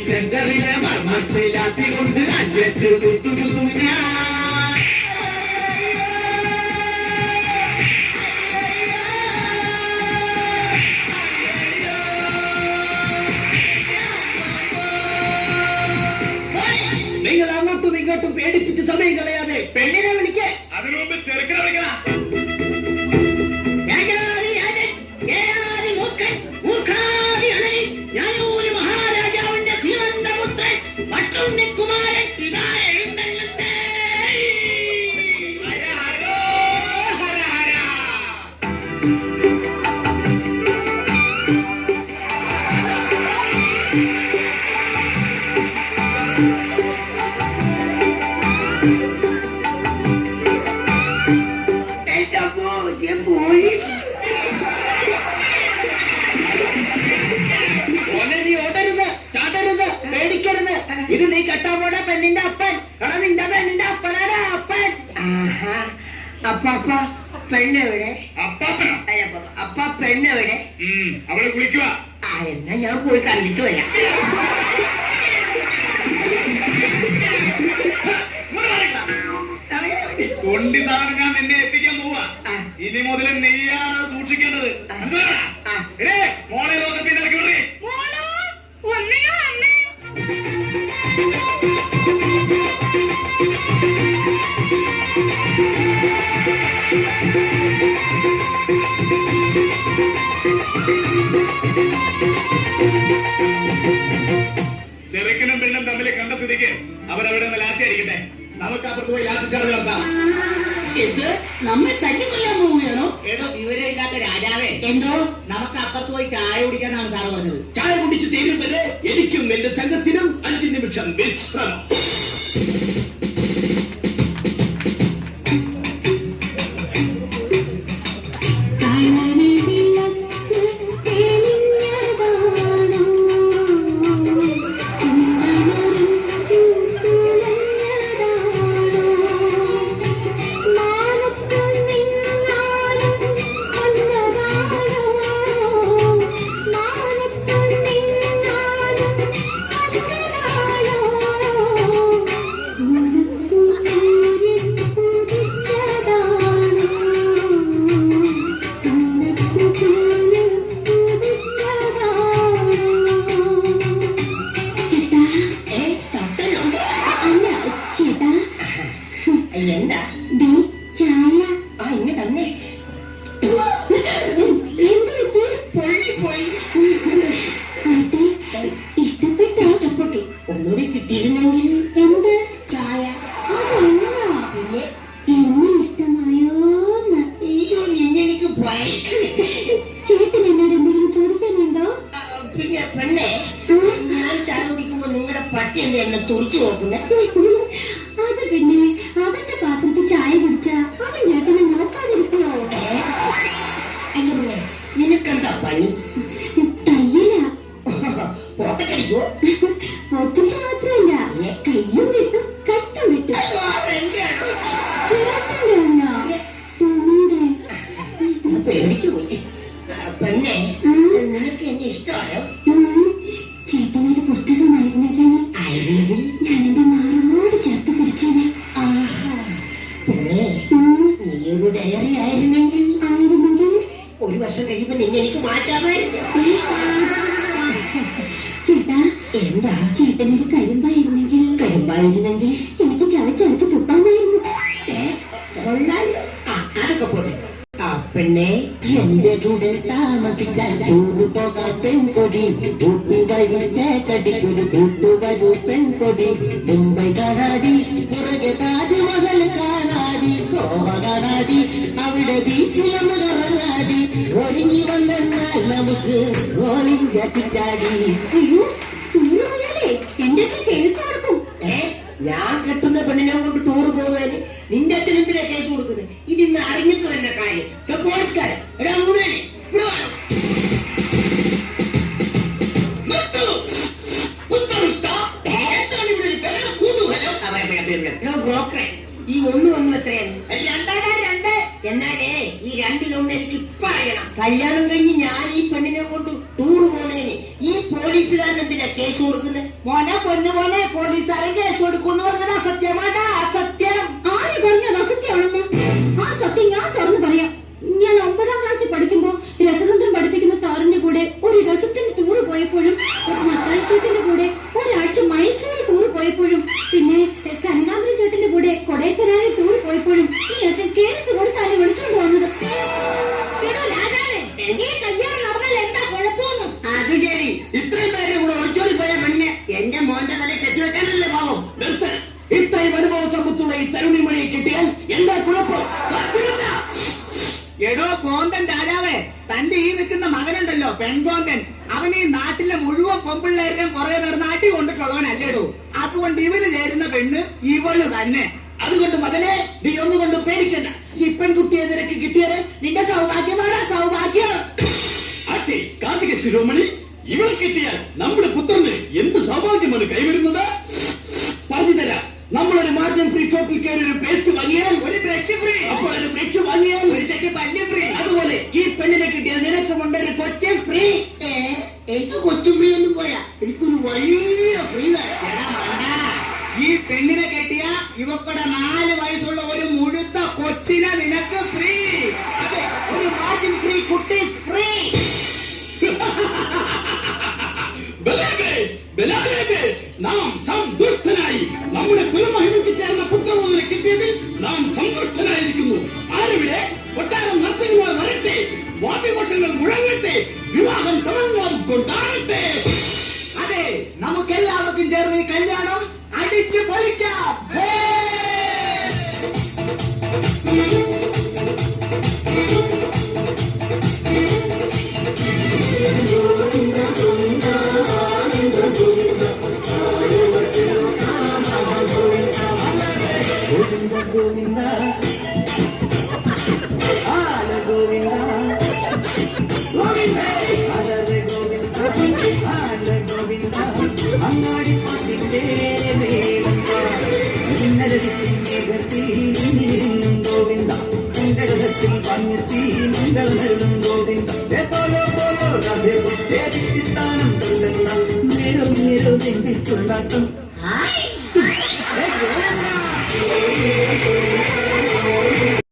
സെന്ററിലെ മർമ്മത്തിലാത്തിക്കൊണ്ട് അഞ്ചെട്ട് തുട്ടുകുത്തും ഞാൻ. നിങ്ങൾ അങ്ങോട്ടും ഇങ്ങോട്ടും പേടിപ്പിച്ച് സമയം കളയാതെ പെണ്ണിനെ വിളിക്കേ. അതിനു മുമ്പ് ചെറുക്കിനെ വിളിക്കണം. ഇത് നീ കെട്ടാൻ പെണ്ണിന്റെ അപ്പൻ. എടാ നിന്റെ പെണ്ണിന്റെ അപ്പനാരാ അപ്പൻ. അപ്പാപ്പ പെണ്ണെവിടെ? അപ്പ പെണ്ണെവിടെ? അവള് കുളിക്കുക. എന്നാ ഞാൻ പോയി കണ്ടിട്ട് വരാം. തൊണ്ടി സാധനം ഞാൻ നിന്നെ എത്തിക്കാൻ പോവാ. ഇനി മുതൽ നീയാണ് സൂക്ഷിക്കേണ്ടത്. മോളെ ലോകത്തിന് ഇറക്കി വിടേ. ചെറുക്കനും പെണ്ണും തമ്മിൽ കണ്ട സ്ഥിതിക്ക് അവരവിടെ നിന്ന് ലാത്തി അടിക്കട്ടെ. നമുക്ക് അപ്പുറത്ത് പോയി ലാത്തി ചാർജ് നടത്താം. ഇത് നമ്മെ തല്ലിക്കൊല്ലാൻ പോവുകയാണോ? ഏതോ വിവരമില്ലാത്ത രാജാവേ. എന്തോ നമുക്ക് അപ്പുറത്ത് പോയി ചായ കുടിക്കാനാണ് സാറ് പറഞ്ഞത്. ചായ കുടിച്ച് തീരും വരെ എനിക്കും എന്റെ സംഘത്തിനും 5 നിമിഷം വിശ്രമം. എന്താ ചായ? ഇങ്ങ തന്നെ. ഇഷ്ടപ്പെട്ടു. ഒന്നുകൂടി കിട്ടിയിരുന്നെങ്കിൽ. എന്ത് ചായ? പിന്നെ എന്നെ ഇഷ്ടമായോന്ന്? എനിക്ക് ചേട്ടൻ എന്നോട് എന്തെങ്കിലും ചോദിക്കാനുണ്ടോ? പിന്നെ പെണ്ണെ, ഞാൻ ചായ കുടിക്കുമ്പോ നിങ്ങളുടെ പട്ടി എന്നെ തുറച്ചു നോക്കുന്നത്? അത് പിന്നെ അവന്റെ പാത്രത്തിൽ ചായ കുടിച്ച അവൻ ചേട്ടനെ നോക്കാതിരിക്കോ? അല്ല പിന്നെ നിനക്കെന്താ പണി? തയ്യല. പോട്ടക്കടിക്കോ? പോക്കറ്റ് മാത്രല്ല, കയ്യും വിട്ടു കട്ടും വിട്ടു. ചേട്ടൻ്റെ തുണിയുടെ. പേടിച്ചു പോയി. പെണ്ണെ, നിനക്ക് എന്നെ ഇഷ്ടമായോ? ചേട്ടനൊരു പുസ്തകമായിരുന്നെങ്കിൽ ഞാൻ എന്റെ മാറോട് ചേർത്ത് പിടിച്ചേനെ. പെണ്ണെ, നീയൊരു ഡയറി ആയിരുന്നെങ്കിൽ ഒരു വർഷം കഴിയുമ്പോ നിന്നെ എനിക്ക് മാറ്റാമായിരുന്നു. ചേട്ടാ, എന്താ? ചേട്ടനൊരു കരിമ്പായിരുന്നെങ്കിൽ എനിക്ക് ചവച്ചരച്ച് തുപ്പാമായിരുന്നു. അതൊക്കെ പോട്ടെ. പെണ്ണെ, എന്റെ കൂടെ താമസിക്കാൻ ടൂറ് പോകാൻ പെൺകൊടി, ഊട്ടി വഴി തേക്കടിക്കൊരു കൂട്ടുവരൂ പെൺകൊടി. മുംബൈ കാണാടി, പുറകെ താജ്മഹൽ കാണാടി, ഗോവ കാണാടി, അവിടെ ബീച്ചിലൊന്ന് കറങ്ങാടി. ഒരുങ്ങി വന്നാൽ നമുക്ക് ഗോലിംഗ ചുറ്റാടി. എന്റെ കേസ് കൊടുക്കും. ഞാൻ കെട്ടുന്ന പെണ്ണിനെ കൊണ്ട് ടൂർ പോകുന്നതിന് നിന്റെ അച്ഛൻ എന്തിനാ കേസ് കൊടുക്കുന്നത്? ഇതിന്ന് അറിഞ്ഞിട്ട് തന്നെ കാര്യം. പോലീസുകാരൻ എടാ ഇവിടെ ബ്രോക്കറെ ഈ ഒന്നും എത്രയാണ്? 2 എന്നാലേ ഈ 2-1 എനിക്ക് ഇപ്പൊ അറിയണം. കല്യാണം കഴിഞ്ഞ് ഞാൻ ഈ കേസ് കൊടുക്കില്ലേ? മോനെ പൊന്നു മോനെ, പോലീസുകാരൻ കേസ് കൊടുക്കൂന്ന് പറഞ്ഞത് അസത്യമാട്ടാ, അസത്യം. ആര് പറഞ്ഞത് അസത്യമാണെന്ന്? ആ സത്യം ഞാൻ തുറന്നു പറയാം. ഞാൻ 9ാം ക്ലാസ്സിൽ പഠിക്കുമ്പോ രസതന്ത്രം പഠിപ്പിക്കുന്ന സാറിന്റെ കൂടെ ഒരു രസത്തിന് ടൂറ് പോയപ്പോഴും, മത്തായിച്ചേട്ടന്റെ കൂടെ ഒരാഴ്ച മൈസൂർ ടൂറ് പോയപ്പോഴും, പിന്നെ കനകാമ്പരം ചേട്ടന്റെ കൂടെ കൊടൈക്കനാലിൽ ടൂർ പോയപ്പോഴും ഈ അച്ഛൻ കേസ് കൊടുത്താണ് വിളിച്ചോണ്ട് വന്നത്. അത് ശരി, ഇത്രയും പേരുടെ കൂടെ ഒളിച്ചോടി പോയ പെണ്ണ് എന്റെ മോന്റെ തല കെട്ടിവെക്കാനല്ലേ പാവം. നിർത്ത്. ഇത്രയും അനുഭവ സമ്പത്തുള്ള ഈ തരുണിമണിയെ കിട്ടിയാൽ എന്താ കുഴപ്പം? സാധ്യമല്ല. എടോ കോന്തൻ രാജാവേ, തന്റെ ഈ നിൽക്കുന്ന മകനുണ്ടല്ലോ പെൺകോന്തൻ, അവൻ ഈ നാട്ടിലെ മുഴുവൻ പെമ്പിള്ളേരുടെ പുറകെ നടന്ന് അടി കൊണ്ടിട്ടുള്ളവനല്ലേടോ. അതുകൊണ്ട് ഇവന് ചേരുന്ന പെണ്ണ് ഇവള് തന്നെ. അതുകൊണ്ട് മകനെ, നീ ഒന്നുകൊണ്ട് പേടിക്കണ്ട. ഈ പെൺകുട്ടിയെ നിനക്ക് കിട്ടിയത് നിന്റെ സൗഭാഗ്യമാണ്, സൗഭാഗ്യം. ആട്ടെ കാർത്തിക ശിരോമണി, ഇവളെ കിട്ടിയാൽ നമ്മുടെ പുത്രന് എന്ത് സൗഭാഗ്യമാണ് കൈവരുന്നത്? പറഞ്ഞു തരാം. നമ്മളൊരു മാർജിൻ ഫ്രീ ഷോപ്പിൽ കയറി ഒരു പേസ്റ്റ് വാങ്ങിയാൽ ഒരു ബ്രഷ് ഫ്രീ, അപ്പോൾ ഒരു ബ്രഷ് വാങ്ങിയാൽ ഒരു സെറ്റ് പല്ല് ഫ്രീ. അതുപോലെ ഈ പെണ്ണിനെ കിട്ടിയാൽ നിനക്കുമുണ്ട് ഒരു കൊച്ചു ഫ്രീ. എനിക്ക് കൊച്ചു ഫ്രീ ഒന്നും പോരാ, എനിക്കൊരു വലിയ ഫ്രീ വേണം. ഈ പെണ്ണിനെ കെട്ടിയ ഇവക്കടെ 4 വയസ്സുള്ള ഒരു മുഴുത്ത കൊച്ചിനെ നിനക്ക് ഫ്രീ. അതെ, ഒരു മാർജിൻ ഫ്രീ കുട്ടി ഫ്രീ. നാം സന്തുഷ്ടനായി. നമ്മുടെ കുലമഹിമയ്ക്ക് ചേർന്ന പുത്രമോദനെ കിട്ടിയതിൽ നാം സന്തുഷ്ടനായിരിക്കുന്നു. ആരുടെ കൊട്ടാരം നർത്തകിമാർ വരട്ടെ, വാദ്യഘോഷങ്ങൾ മുഴങ്ങട്ടെ, വിവാഹം സമന്വയം കൊണ്ടാടട്ടെ. അതെ, നമുക്കെല്ലാവർക്കും ചേർന്ന് ഈ കല്യാണം അടിച്ചു പൊളിക്കാം. ഗോവിന്ദ ആല ഗോവിന്ദ ഗോവിന്ദ ആല ഗോവിന്ദ ആല ഗോവിന്ദ അങ്ങാടി പാട്ടിന്റെ ഗോവിന്ദ മംഗളത്തിൽ പഞ്ഞെത്തി മംഗളം ഗോവിന്ദ പോലോ പോലോ രാധേ സ്ഥാനം നേരം നേരം കൊണ്ടാട്ടം.